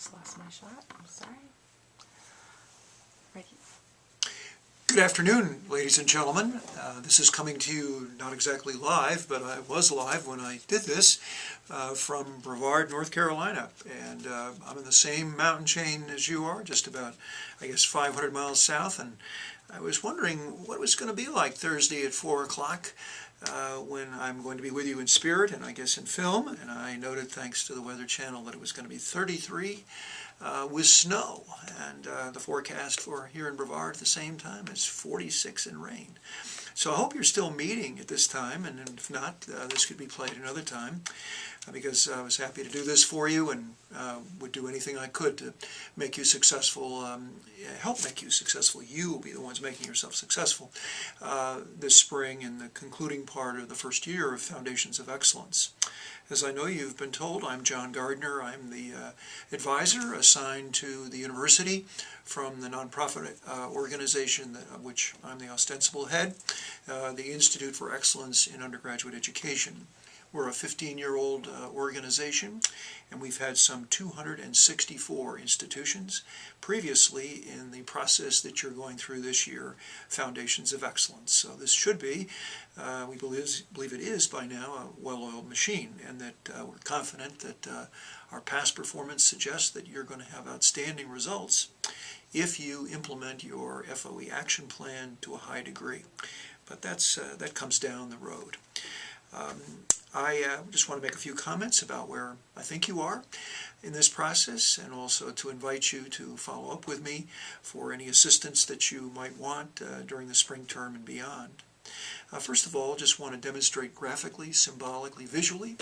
Just lost my shot. I'm sorry. Ready? Good afternoon, ladies and gentlemen. This is coming to you not exactly live, but I was live when I did this from Brevard, North Carolina. And I'm in the same mountain chain as you are, just about, I guess, 500 miles south. And I was wondering what it was going to be like Thursday at 4 o'clock when I'm going to be with you in spirit and I guess in film. And I noted, thanks to the Weather Channel, that it was going to be 33 with snow. And the forecast for here in Brevard at the same time is 46 and rain. So I hope you're still meeting at this time, and if not, this could be played another time, because I was happy to do this for you and would do anything I could to make you successful, help make you successful. You will be the ones making yourself successful this spring in the concluding part of the first year of Foundations of Excellence. As I know you've been told, I'm John Gardner. I'm the advisor assigned to the university from the nonprofit organization of which I'm the ostensible head, the Institute for Excellence in Undergraduate Education. We're a 15-year-old organization, and we've had some 264 institutions previously in the process that you're going through this year, Foundations of Excellence. So this should be, we believe it is by now, a well-oiled machine, and that we're confident that our past performance suggests that you're going to have outstanding results if you implement your FOE action plan to a high degree. But that comes down the road. I just want to make a few comments about where I think you are in this process, and also to invite you to follow up with me for any assistance that you might want during the spring term and beyond. First of all, just want to demonstrate graphically, symbolically, visually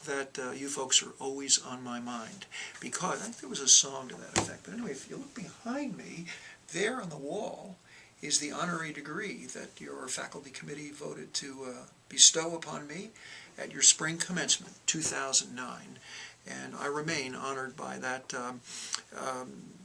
that you folks are always on my mind, because I think there was a song to that effect. But anyway, if you look behind me, there on the wall is the honorary degree that your faculty committee voted to bestow upon me at your spring commencement, 2009. And I remain honored by that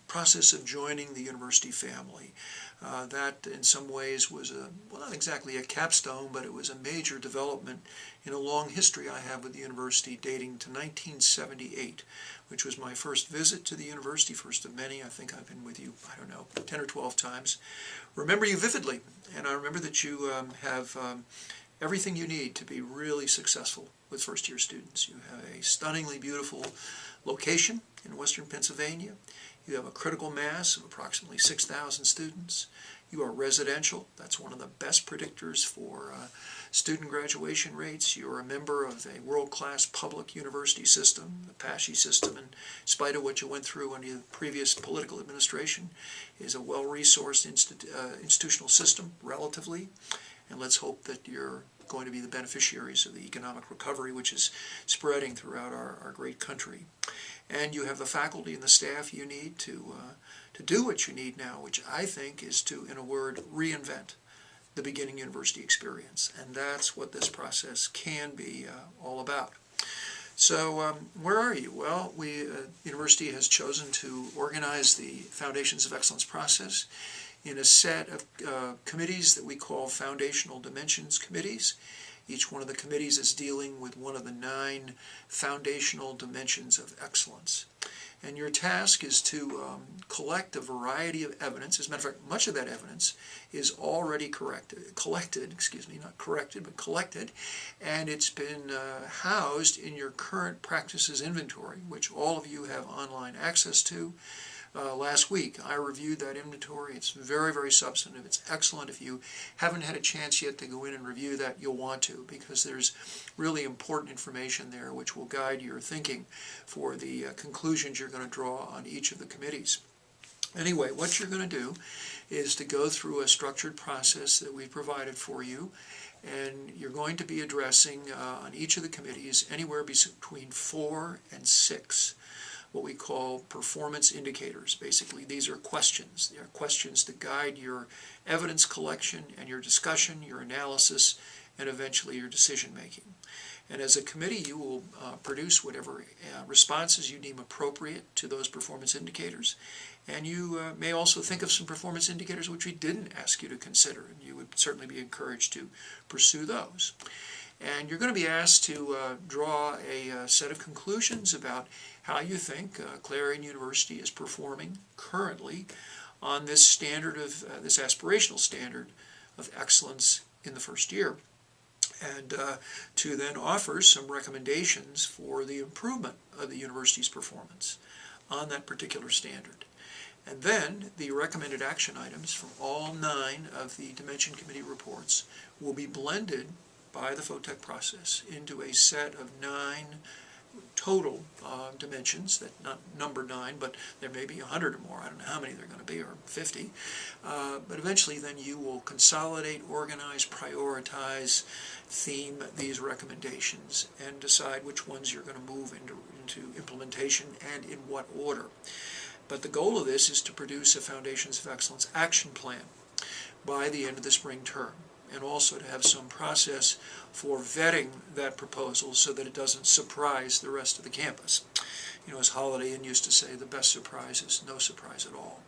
process of joining the university family. That in some ways was well, not exactly a capstone, but it was a major development in a long history I have with the university dating to 1978, which was my first visit to the university, first of many. I think I've been with you, I don't know, 10 or 12 times. Remember you vividly, and I remember that you have everything you need to be really successful with first-year students. You have a stunningly beautiful location in western Pennsylvania. You have a critical mass of approximately 6,000 students. You are residential. That's one of the best predictors for student graduation rates. You're a member of a world-class public university system, the PASHE system, and in spite of what you went through under the previous political administration, is a well-resourced institutional system, relatively. And let's hope that you're going to be the beneficiaries of the economic recovery which is spreading throughout our great country. And you have the faculty and the staff you need to do what you need now, which I think is to, in a word, reinvent the beginning university experience. And that's what this process can be all about. So where are you? Well, the university has chosen to organize the Foundations of Excellence process in a set of committees that we call Foundational Dimensions Committees. Each one of the committees is dealing with one of the 9 foundational dimensions of excellence. And your task is to collect a variety of evidence. As a matter of fact, much of that evidence is already collected, not corrected, but collected, and it's been housed in your current practices inventory, which all of you have online access to. Last week I reviewed that inventory. It's very, very substantive. It's excellent. If you haven't had a chance yet to go in and review that, you'll want to, because there's really important information there which will guide your thinking for the conclusions you're going to draw on each of the committees. Anyway, what you're going to do is to go through a structured process that we've provided for you, and you're going to be addressing on each of the committees anywhere between 4 and 6 what we call performance indicators. Basically, these are questions. They are questions to guide your evidence collection and your discussion, your analysis, and eventually your decision making. And as a committee, you will produce whatever responses you deem appropriate to those performance indicators. And you may also think of some performance indicators which we didn't ask you to consider, and you would certainly be encouraged to pursue those. And you're going to be asked to draw a set of conclusions about how you think Clarion University is performing currently on this standard of, this aspirational standard of excellence in the first year, and to then offer some recommendations for the improvement of the university's performance on that particular standard. And then the recommended action items from all 9 of the Dimension Committee reports will be blended by the FOTEC process into a set of 9 total dimensions, that not number 9, but there may be 100 or more. I don't know how many there are going to be, or 50. But eventually then you will consolidate, organize, prioritize, theme these recommendations, and decide which ones you're going to move into implementation and in what order. But the goal of this is to produce a Foundations of Excellence action plan by the end of the spring term, and also to have some process for vetting that proposal so that it doesn't surprise the rest of the campus. You know, as Holiday Inn used to say, the best surprise is no surprise at all.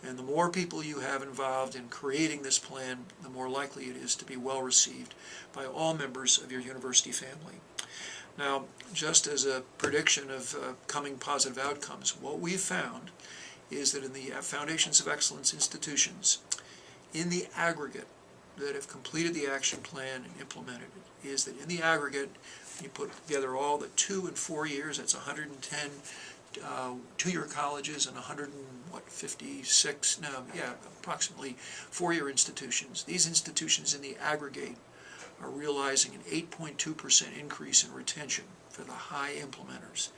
And the more people you have involved in creating this plan, the more likely it is to be well received by all members of your university family. Now, just as a prediction of coming positive outcomes, what we've found is that in the Foundations of Excellence institutions, in the aggregate, that have completed the action plan and implemented it, is that in the aggregate, you put together all the 2 and 4 years, that's 110 2-year colleges and 156, approximately 4-year institutions. These institutions in the aggregate are realizing an 8.2% increase in retention for the high implementers.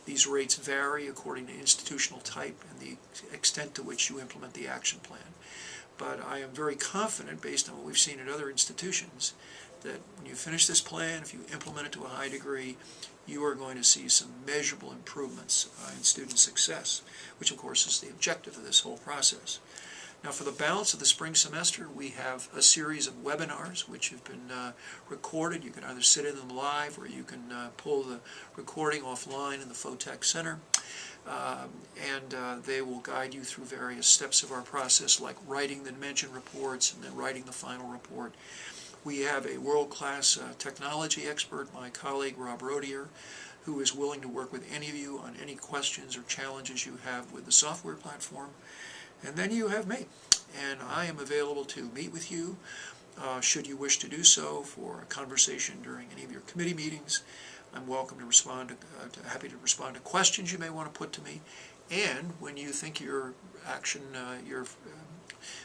These rates vary according to institutional type and the extent to which you implement the action plan. But I am very confident, based on what we've seen at other institutions, that when you finish this plan, if you implement it to a high degree, you are going to see some measurable improvements in student success, which of course is the objective of this whole process. Now, for the balance of the spring semester, we have a series of webinars which have been recorded. You can either sit in them live or you can pull the recording offline in the FOTEC Center. They will guide you through various steps of our process, like writing the dimension reports and then writing the final report. We have a world-class technology expert, my colleague Rob Rodier, who is willing to work with any of you on any questions or challenges you have with the software platform. And then you have me, and I am available to meet with you should you wish to do so for a conversation during any of your committee meetings. I'm welcome to respond happy to respond to questions you may want to put to me. And when you think your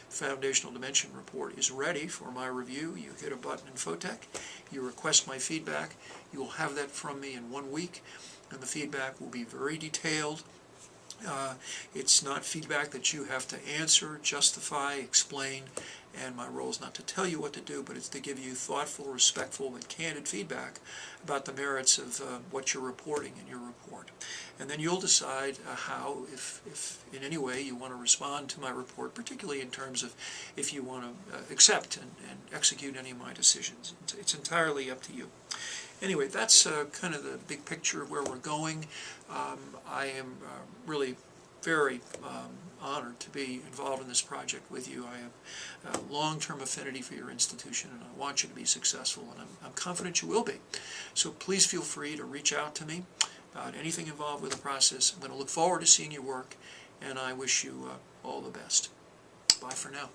Foundational Dimension report is ready for my review, you hit a button in FOTEC, you request my feedback, you will have that from me in 1 week, and the feedback will be very detailed. It's not feedback that you have to answer, justify, explain, and my role is not to tell you what to do, but it's to give you thoughtful, respectful, and candid feedback about the merits of what you're reporting in your report. And then you'll decide how, if in any way you want to respond to my report, particularly in terms of if you want to accept and execute any of my decisions. It's entirely up to you. Anyway, that's kind of the big picture of where we're going. I am really very honored to be involved in this project with you. I have a long-term affinity for your institution, and I want you to be successful, and I'm confident you will be. So please feel free to reach out to me about anything involved with the process. I'm going to look forward to seeing your work, and I wish you all the best. Bye for now.